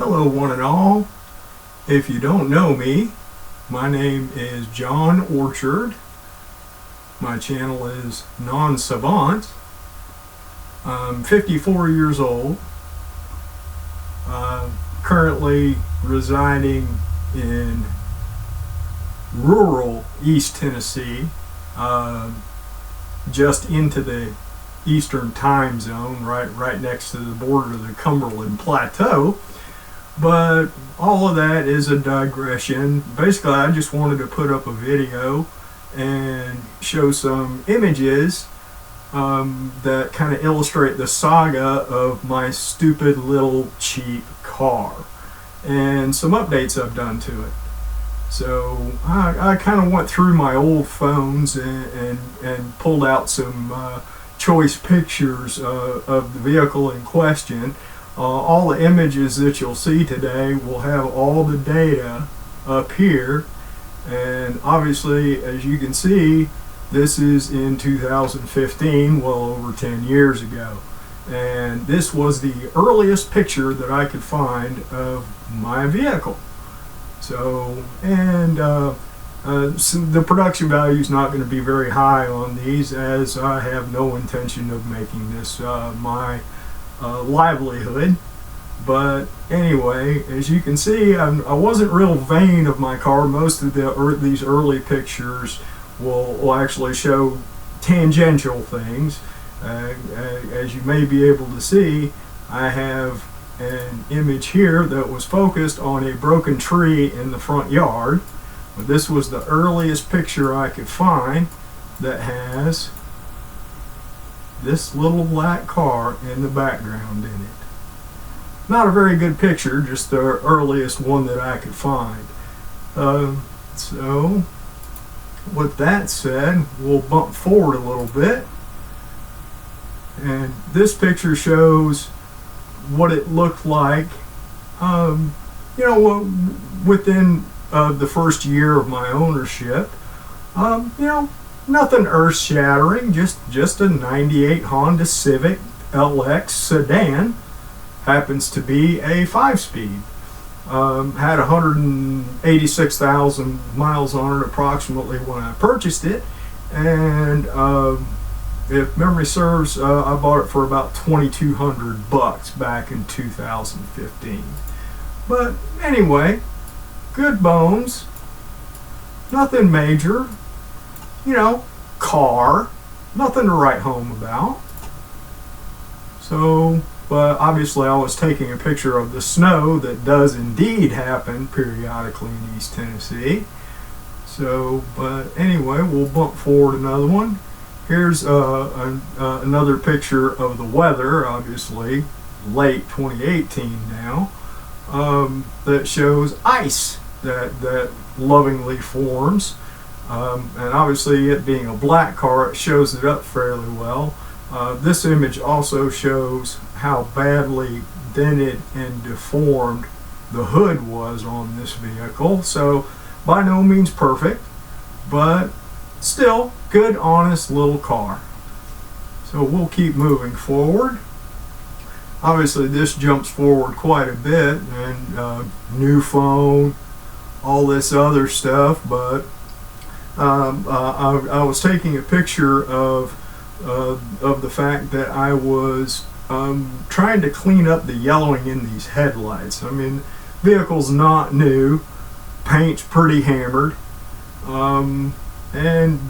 Hello one and all. If you don't know me, my name is John Orchard. My channel is Non-Savant. I'm 54 years old. Currently residing in rural East Tennessee, just into the Eastern time zone, right next to the border of the Cumberland Plateau. But all of that is a digression. Basically, I just wanted to put up a video and show some images that kind of illustrate the saga of my stupid little cheap car and some updates I've done to it. So I kind of went through my old phones and pulled out some choice pictures of the vehicle in question. All the images that you'll see today will have all the data up here, and obviously, as you can see, this is in 2015, well over 10 years ago, and this was the earliest picture that I could find of my vehicle. So, and so the production value is not going to be very high on these, as I have no intention of making this my livelihood. But anyway, as you can see, I wasn't real vain of my car. Most of these early pictures will actually show tangential things. As you may be able to see, I have an image here that was focused on a broken tree in the front yard. But this was the earliest picture I could find that has this little black car in the background in it. Not a very good picture, just the earliest one that I could find. So, with that said, we'll bump forward a little bit. And this picture shows what it looked like, within the first year of my ownership. Nothing earth-shattering, just a 98 Honda Civic LX sedan. Happens to be a 5-speed. Had 186,000 miles on it approximately when I purchased it, and if memory serves, I bought it for about $2,200 back in 2015. But anyway, good bones, nothing major. Car, nothing to write home about. So, but obviously I was taking a picture of the snow that does indeed happen periodically in East Tennessee. So, but anyway, we'll bump forward another one. Here's another picture of the weather, obviously late 2018 now, that shows ice that lovingly forms. And obviously, it being a black car, it shows it up fairly well. This image also shows how badly dented and deformed the hood was on this vehicle. So, by no means perfect, but still good, honest little car. So we'll keep moving forward. Obviously, this jumps forward quite a bit, and new phone, all this other stuff, but I was taking a picture of the fact that I was trying to clean up the yellowing in these headlights. I mean, vehicle's not new, paint's pretty hammered, and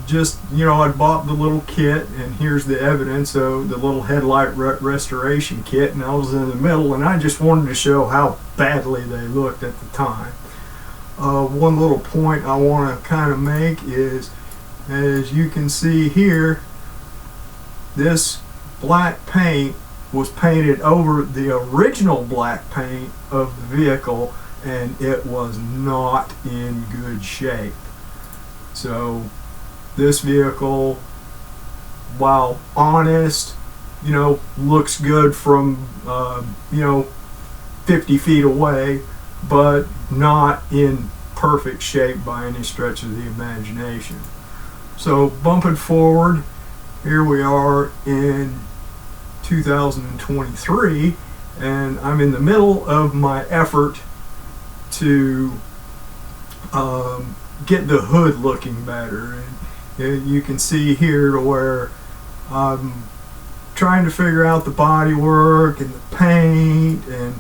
just, I bought the little kit, and here's the evidence of the little headlight restoration kit, and I was in the middle, and I just wanted to show how badly they looked at the time. One little point I want to kind of make is, as you can see here, this black paint was painted over the original black paint of the vehicle, and it was not in good shape. So this vehicle, while honest, looks good from 50 feet away, but not in perfect shape by any stretch of the imagination. So bumping forward, here we are in 2023, and I'm in the middle of my effort to get the hood looking better. And you can see here to where I'm trying to figure out the body work and the paint, and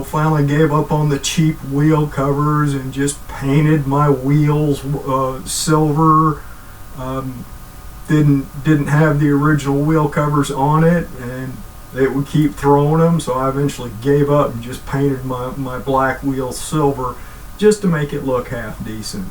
finally gave up on the cheap wheel covers and just painted my wheels silver. Didn't have the original wheel covers on it, and it would keep throwing them, so I eventually gave up and just painted my black wheels silver just to make it look half decent.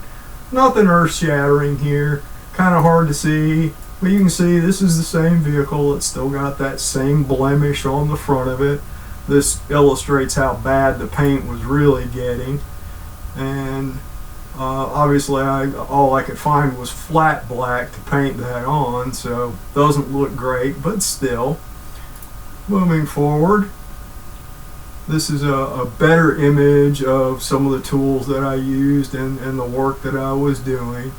Nothing earth-shattering here, kind of hard to see, but you can see this is the same vehicle. It's still got that same blemish on the front of it. This illustrates how bad the paint was really getting, and obviously all I could find was flat black to paint that on, so doesn't look great, but still. Moving forward, this is a better image of some of the tools that I used and the work that I was doing.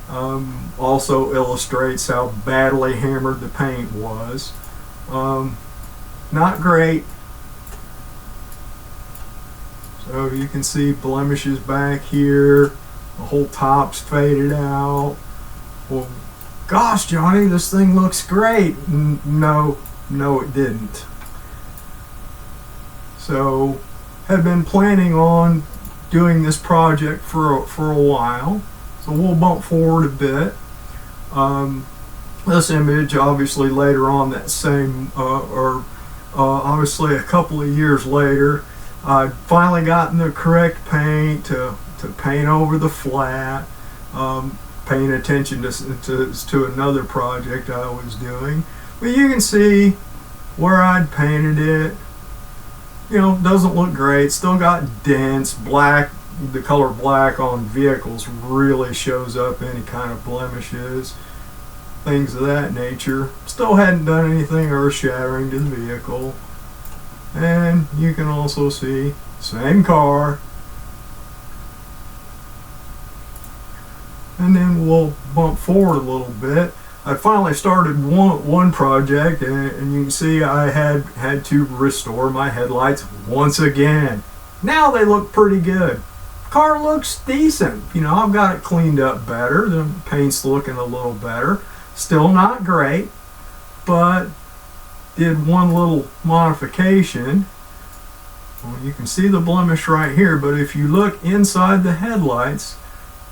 Also illustrates how badly hammered the paint was. Not great. So you can see blemishes back here. The whole top's faded out. Well, gosh, Johnny, this thing looks great. No, it didn't. So, had been planning on doing this project for a while. So we'll bump forward a bit. This image, obviously later on that same, obviously a couple of years later, I'd finally gotten the correct paint to paint over the flat, paying attention to another project I was doing. But you can see where I'd painted it. Doesn't look great. Still got dents. Black, the color black on vehicles really shows up any kind of blemishes, things of that nature. Still hadn't done anything earth-shattering to the vehicle. And you can also see, same car. And then we'll bump forward a little bit. I finally started one project, and you can see I had to restore my headlights once again. Now they look pretty good. Car looks decent. I've got it cleaned up better. The paint's looking a little better. Still not great, but did one little modification. Well, you can see the blemish right here, but if you look inside the headlights,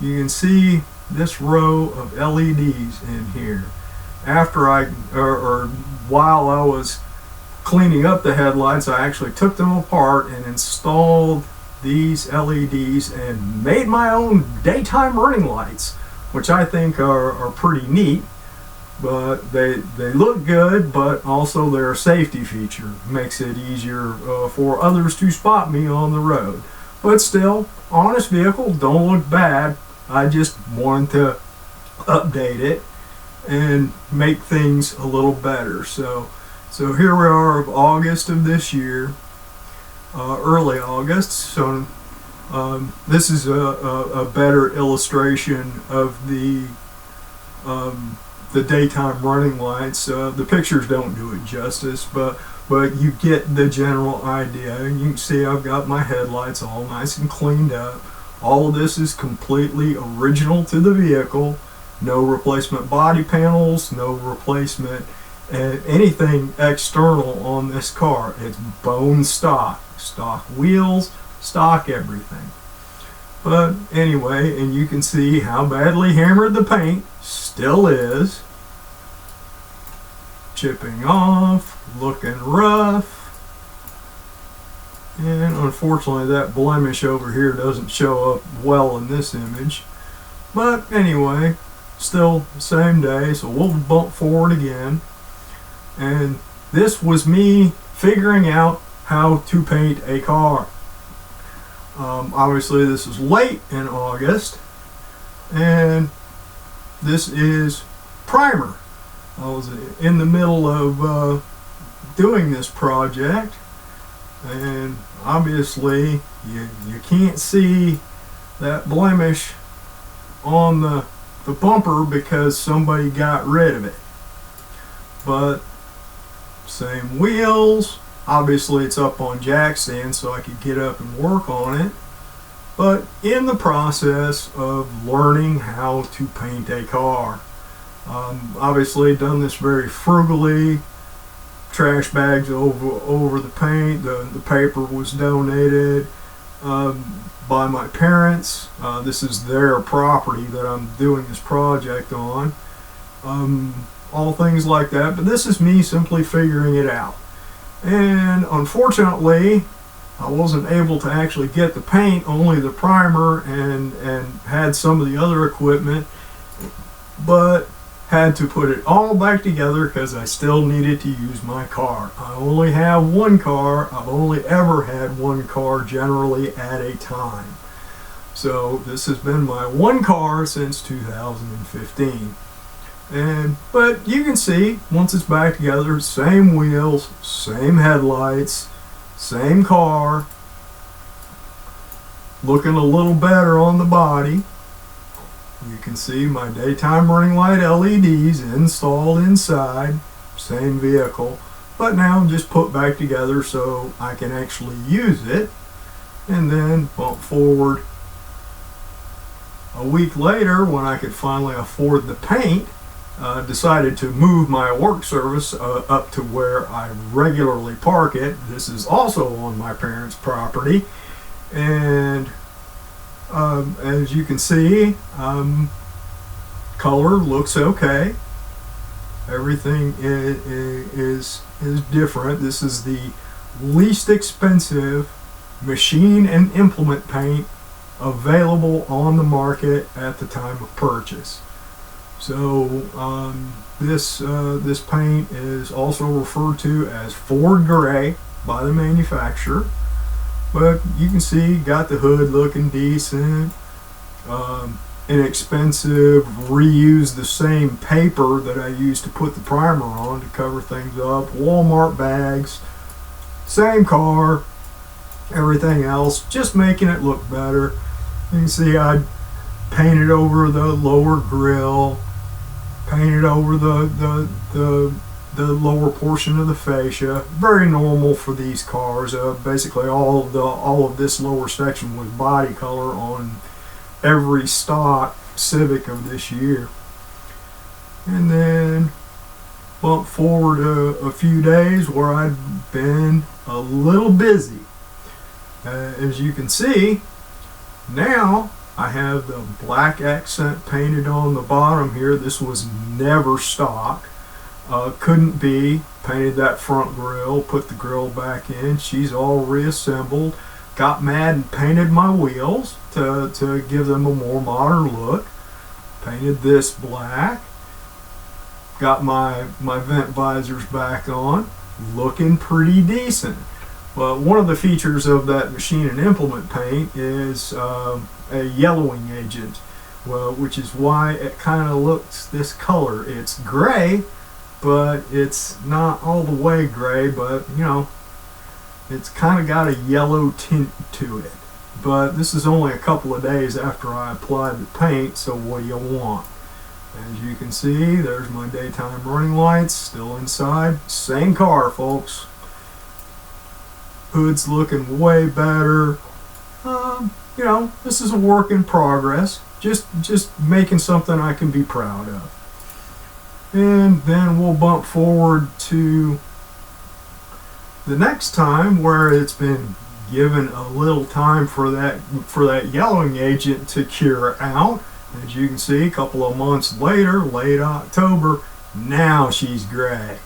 you can see this row of LEDs in here. After while I was cleaning up the headlights, I actually took them apart and installed these LEDs and made my own daytime running lights, which I think are pretty neat. But they look good, but also they're a safety feature. Makes it easier for others to spot me on the road. But still, honest vehicle, don't look bad. I just wanted to update it and make things a little better. So here we are of August of this year, early August. So this is a better illustration of the daytime running lights. The pictures don't do it justice, but you get the general idea. You can see I've got my headlights all nice and cleaned up. All of this is completely original to the vehicle. No replacement body panels, no replacement anything external on this car. It's bone stock. Stock wheels, stock everything. But anyway, and you can see how badly hammered the paint still is. Chipping off, looking rough. And unfortunately that blemish over here doesn't show up well in this image. But anyway, still same day, so we'll bump forward again. And this was me figuring out how to paint a car. Obviously this is late in August, and this is primer. I was in the middle of doing this project, and obviously you can't see that blemish on the bumper because somebody got rid of it. But same wheels, Obviously it's up on jack stands so I could get up and work on it. But in the process of learning how to paint a car. Obviously done this very frugally. Trash bags over the paint. The paper was donated by my parents. This is their property that I'm doing this project on. All things like that. But this is me simply figuring it out. And unfortunately, I wasn't able to actually get the paint, only the primer, and had some of the other equipment, but had to put it all back together because I still needed to use my car. I only have one car. I've only ever had one car generally at a time. So this has been my one car since 2015. But you can see, once it's back together, same wheels, same headlights, same car, looking a little better on the body. You can see my daytime running light LEDs installed inside, same vehicle, but now just put back together so I can actually use it. And then bump forward a week later, when I could finally afford the paint, decided to move my work service up to where I regularly park it. This is also on my parents' property, and as you can see, color looks okay. Everything is different. This is the least expensive machine and implement paint available on the market at the time of purchase. So this paint is also referred to as Ford Gray by the manufacturer. But you can see, got the hood looking decent, inexpensive, reuse the same paper that I used to put the primer on to cover things up, Walmart bags, same car, everything else, just making it look better. You can see I painted over the lower grille, painted over the lower portion of the fascia. Very normal for these cars. Basically all of this lower section was body color on every stock Civic of this year. And then bump forward a few days where I'd been a little busy. As you can see, now I have the black accent painted on the bottom here. This was never stock. Couldn't be. Painted that front grille, put the grille back in. She's all reassembled. Got mad and painted my wheels to give them a more modern look. Painted this black. Got my vent visors back on. Looking pretty decent. But one of the features of that machine and implement paint is a yellowing agent, which is why it kind of looks this color. It's gray, but it's not all the way gray, but you know, it's kind of got a yellow tint to it. But this is only a couple of days after I applied the paint, so what do you want? As you can see, there's my daytime running lights still inside. Same car, folks. Hood's looking way better. You know, this is a work in progress. Just making something I can be proud of. And then we'll bump forward to the next time where it's been given a little time for that yellowing agent to cure out. As you can see, a couple of months later, late October, now she's gray.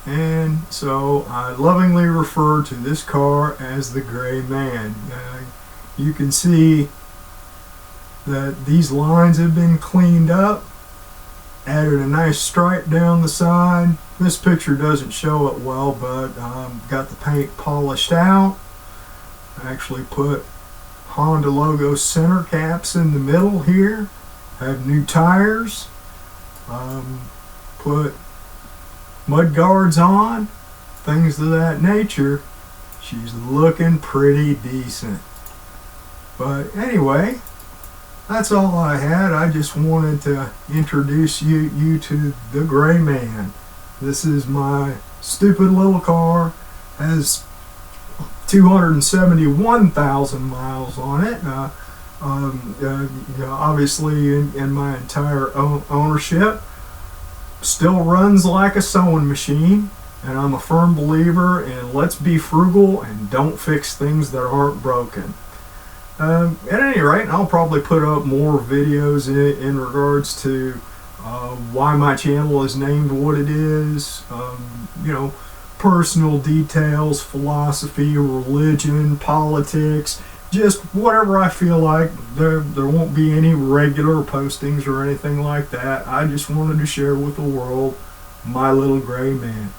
And so I lovingly refer to this car as the Gray Man. You can see that these lines have been cleaned up, added a nice stripe down the side. This picture doesn't show it well, but got the paint polished out. Actually put Honda logo center caps in the middle here. Have new tires. Put mud guards on, things of that nature. She's looking pretty decent. But anyway, that's all I had. I just wanted to introduce you to the Gray Man. This is my stupid little car has 271,000 miles on it. Obviously, in my entire ownership, still runs like a sewing machine. And I'm a firm believer in let's be frugal and don't fix things that aren't broken. At any rate, I'll probably put up more videos in regards to why my channel is named what it is. Personal details, philosophy, religion, politics, just whatever I feel like. There won't be any regular postings or anything like that. I just wanted to share with the world my little gray man.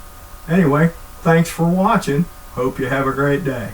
Anyway, thanks for watching. Hope you have a great day.